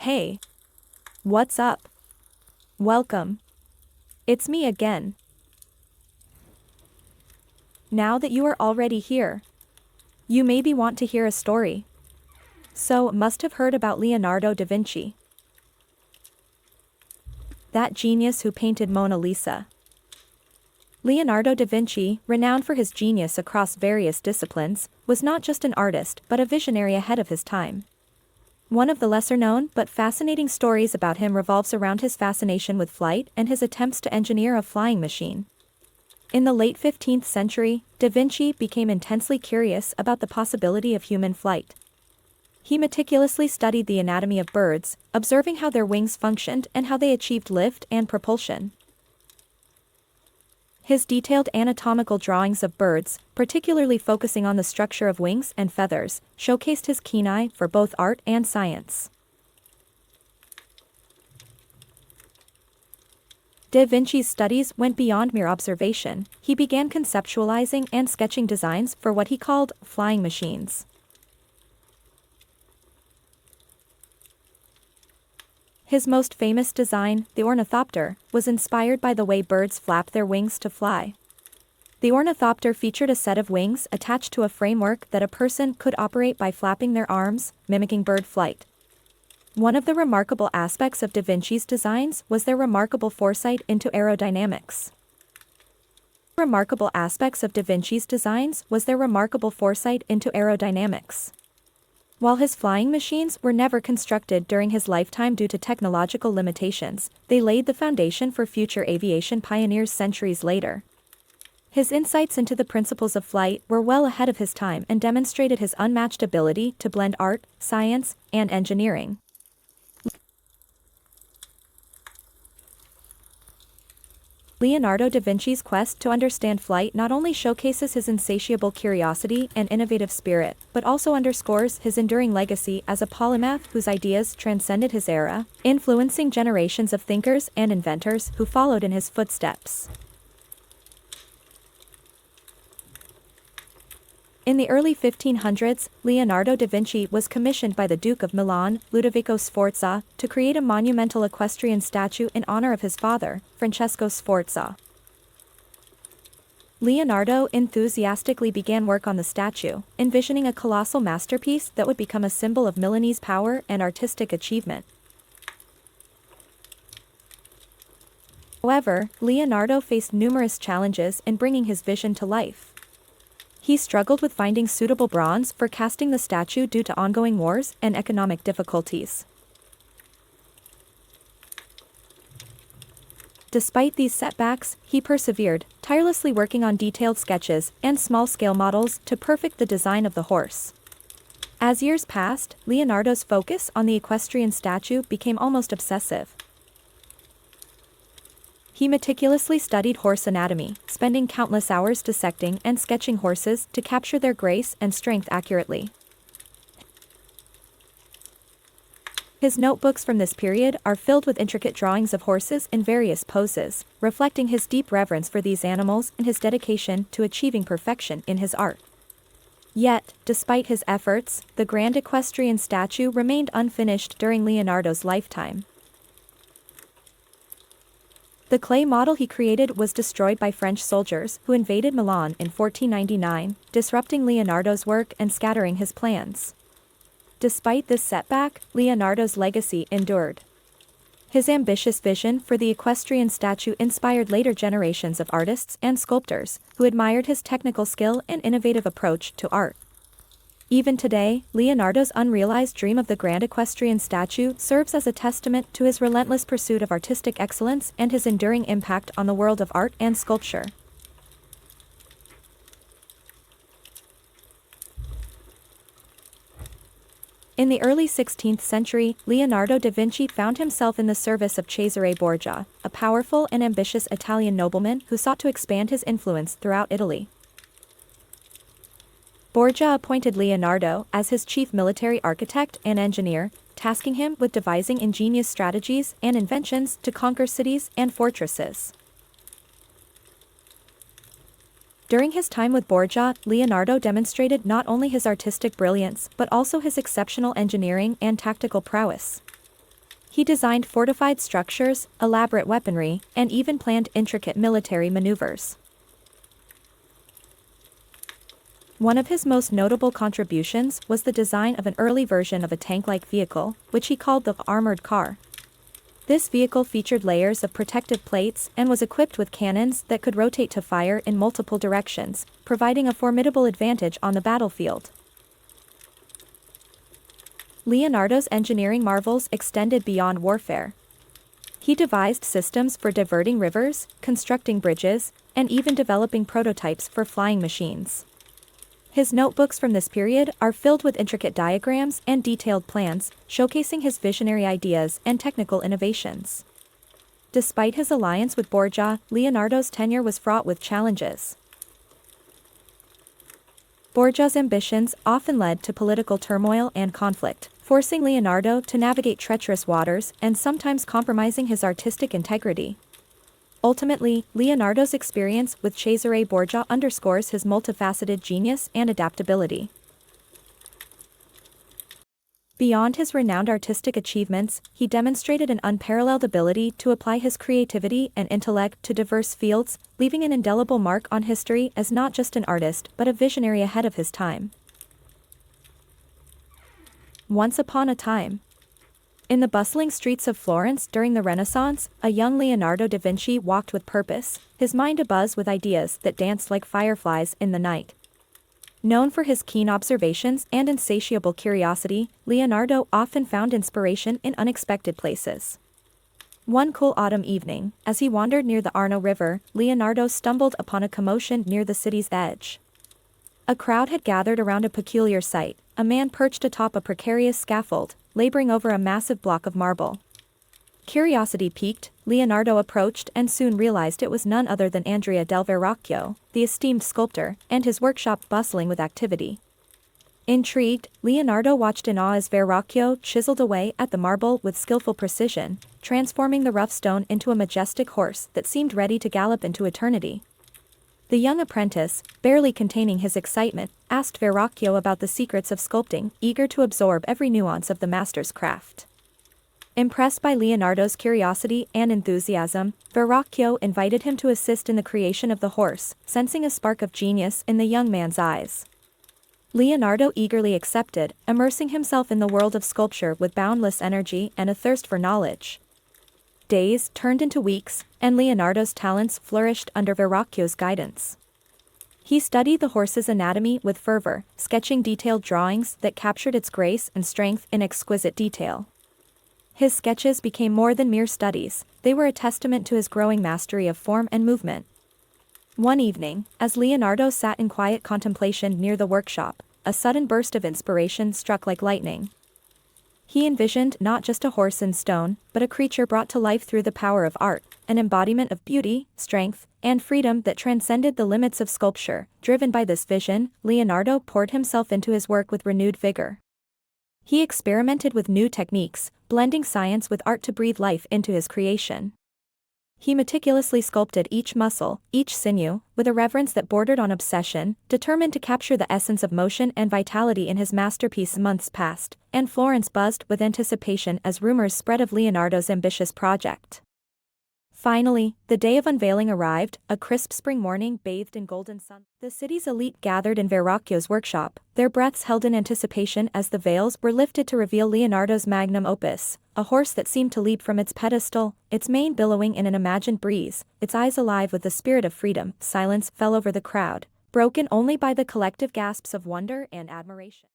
Hey, what's up? Welcome. It's me again. Now that you are already here, you maybe want to hear a story. So, must have heard about Leonardo da Vinci. That genius who painted Mona Lisa. Leonardo da Vinci, renowned for his genius across various disciplines, was not just an artist but a visionary ahead of his time. One of the lesser-known but fascinating stories about him revolves around his fascination with flight and his attempts to engineer a flying machine. In the late 15th century, da Vinci became intensely curious about the possibility of human flight. He meticulously studied the anatomy of birds, observing how their wings functioned and how they achieved lift and propulsion. His detailed anatomical drawings of birds, particularly focusing on the structure of wings and feathers, showcased his keen eye for both art and science. Da Vinci's studies went beyond mere observation. He began conceptualizing and sketching designs for what he called flying machines. His most famous design, the ornithopter, was inspired by the way birds flap their wings to fly. The ornithopter featured a set of wings attached to a framework that a person could operate by flapping their arms, mimicking bird flight. One of the remarkable aspects of da Vinci's designs was their remarkable foresight into aerodynamics. Remarkable aspects of da Vinci's designs was their remarkable foresight into aerodynamics. While his flying machines were never constructed during his lifetime due to technological limitations, they laid the foundation for future aviation pioneers centuries later. His insights into the principles of flight were well ahead of his time and demonstrated his unmatched ability to blend art, science, and engineering. Leonardo da Vinci's quest to understand flight not only showcases his insatiable curiosity and innovative spirit, but also underscores his enduring legacy as a polymath whose ideas transcended his era, influencing generations of thinkers and inventors who followed in his footsteps. In the early 1500s, Leonardo da Vinci was commissioned by the Duke of Milan, Ludovico Sforza, to create a monumental equestrian statue in honor of his father, Francesco Sforza. Leonardo enthusiastically began work on the statue, envisioning a colossal masterpiece that would become a symbol of Milanese power and artistic achievement. However, Leonardo faced numerous challenges in bringing his vision to life. He struggled with finding suitable bronze for casting the statue due to ongoing wars and economic difficulties. Despite these setbacks, he persevered, tirelessly working on detailed sketches and small-scale models to perfect the design of the horse. As years passed, Leonardo's focus on the equestrian statue became almost obsessive. He meticulously studied horse anatomy, spending countless hours dissecting and sketching horses to capture their grace and strength accurately. His notebooks from this period are filled with intricate drawings of horses in various poses, reflecting his deep reverence for these animals and his dedication to achieving perfection in his art. Yet, despite his efforts, the grand equestrian statue remained unfinished during Leonardo's lifetime. The clay model he created was destroyed by French soldiers who invaded Milan in 1499, disrupting Leonardo's work and scattering his plans. Despite this setback, Leonardo's legacy endured. His ambitious vision for the equestrian statue inspired later generations of artists and sculptors who admired his technical skill and innovative approach to art. Even today, Leonardo's unrealized dream of the grand equestrian statue serves as a testament to his relentless pursuit of artistic excellence and his enduring impact on the world of art and sculpture. In the early 16th century, Leonardo da Vinci found himself in the service of Cesare Borgia, a powerful and ambitious Italian nobleman who sought to expand his influence throughout Italy. Borgia appointed Leonardo as his chief military architect and engineer, tasking him with devising ingenious strategies and inventions to conquer cities and fortresses. During his time with Borgia, Leonardo demonstrated not only his artistic brilliance but also his exceptional engineering and tactical prowess. He designed fortified structures, elaborate weaponry, and even planned intricate military maneuvers. One of his most notable contributions was the design of an early version of a tank-like vehicle, which he called the armored car. This vehicle featured layers of protective plates and was equipped with cannons that could rotate to fire in multiple directions, providing a formidable advantage on the battlefield. Leonardo's engineering marvels extended beyond warfare. He devised systems for diverting rivers, constructing bridges, and even developing prototypes for flying machines. His notebooks from this period are filled with intricate diagrams and detailed plans, showcasing his visionary ideas and technical innovations. Despite his alliance with Borgia, Leonardo's tenure was fraught with challenges. Borgia's ambitions often led to political turmoil and conflict, forcing Leonardo to navigate treacherous waters and sometimes compromising his artistic integrity. Ultimately, Leonardo's experience with Cesare Borgia underscores his multifaceted genius and adaptability. Beyond his renowned artistic achievements, he demonstrated an unparalleled ability to apply his creativity and intellect to diverse fields, leaving an indelible mark on history as not just an artist but a visionary ahead of his time. Once upon a time. In the bustling streets of Florence during the Renaissance, a young Leonardo da Vinci walked with purpose, his mind abuzz with ideas that danced like fireflies in the night. Known for his keen observations and insatiable curiosity, Leonardo often found inspiration in unexpected places. One cool autumn evening, as he wandered near the Arno River, Leonardo stumbled upon a commotion near the city's edge. A crowd had gathered around a peculiar sight, a man perched atop a precarious scaffold, laboring over a massive block of marble. Curiosity piqued, Leonardo approached and soon realized it was none other than Andrea del Verrocchio, the esteemed sculptor, and his workshop bustling with activity. Intrigued, Leonardo watched in awe as Verrocchio chiseled away at the marble with skillful precision, transforming the rough stone into a majestic horse that seemed ready to gallop into eternity. The young apprentice, barely containing his excitement, asked Verrocchio about the secrets of sculpting, eager to absorb every nuance of the master's craft. Impressed by Leonardo's curiosity and enthusiasm, Verrocchio invited him to assist in the creation of the horse, sensing a spark of genius in the young man's eyes. Leonardo eagerly accepted, immersing himself in the world of sculpture with boundless energy and a thirst for knowledge. Days turned into weeks, and Leonardo's talents flourished under Verrocchio's guidance. He studied the horse's anatomy with fervor, sketching detailed drawings that captured its grace and strength in exquisite detail. His sketches became more than mere studies, they were a testament to his growing mastery of form and movement. One evening, as Leonardo sat in quiet contemplation near the workshop, a sudden burst of inspiration struck like lightning. He envisioned not just a horse in stone, but a creature brought to life through the power of art, an embodiment of beauty, strength, and freedom that transcended the limits of sculpture. Driven by this vision, Leonardo poured himself into his work with renewed vigor. He experimented with new techniques, blending science with art to breathe life into his creation. He meticulously sculpted each muscle, each sinew, with a reverence that bordered on obsession, determined to capture the essence of motion and vitality in his masterpiece. Months passed, and Florence buzzed with anticipation as rumors spread of Leonardo's ambitious project. Finally, the day of unveiling arrived, a crisp spring morning bathed in golden sun. The city's elite gathered in Verrocchio's workshop, their breaths held in anticipation as the veils were lifted to reveal Leonardo's magnum opus, a horse that seemed to leap from its pedestal, its mane billowing in an imagined breeze, its eyes alive with the spirit of freedom. Silence fell over the crowd, broken only by the collective gasps of wonder and admiration.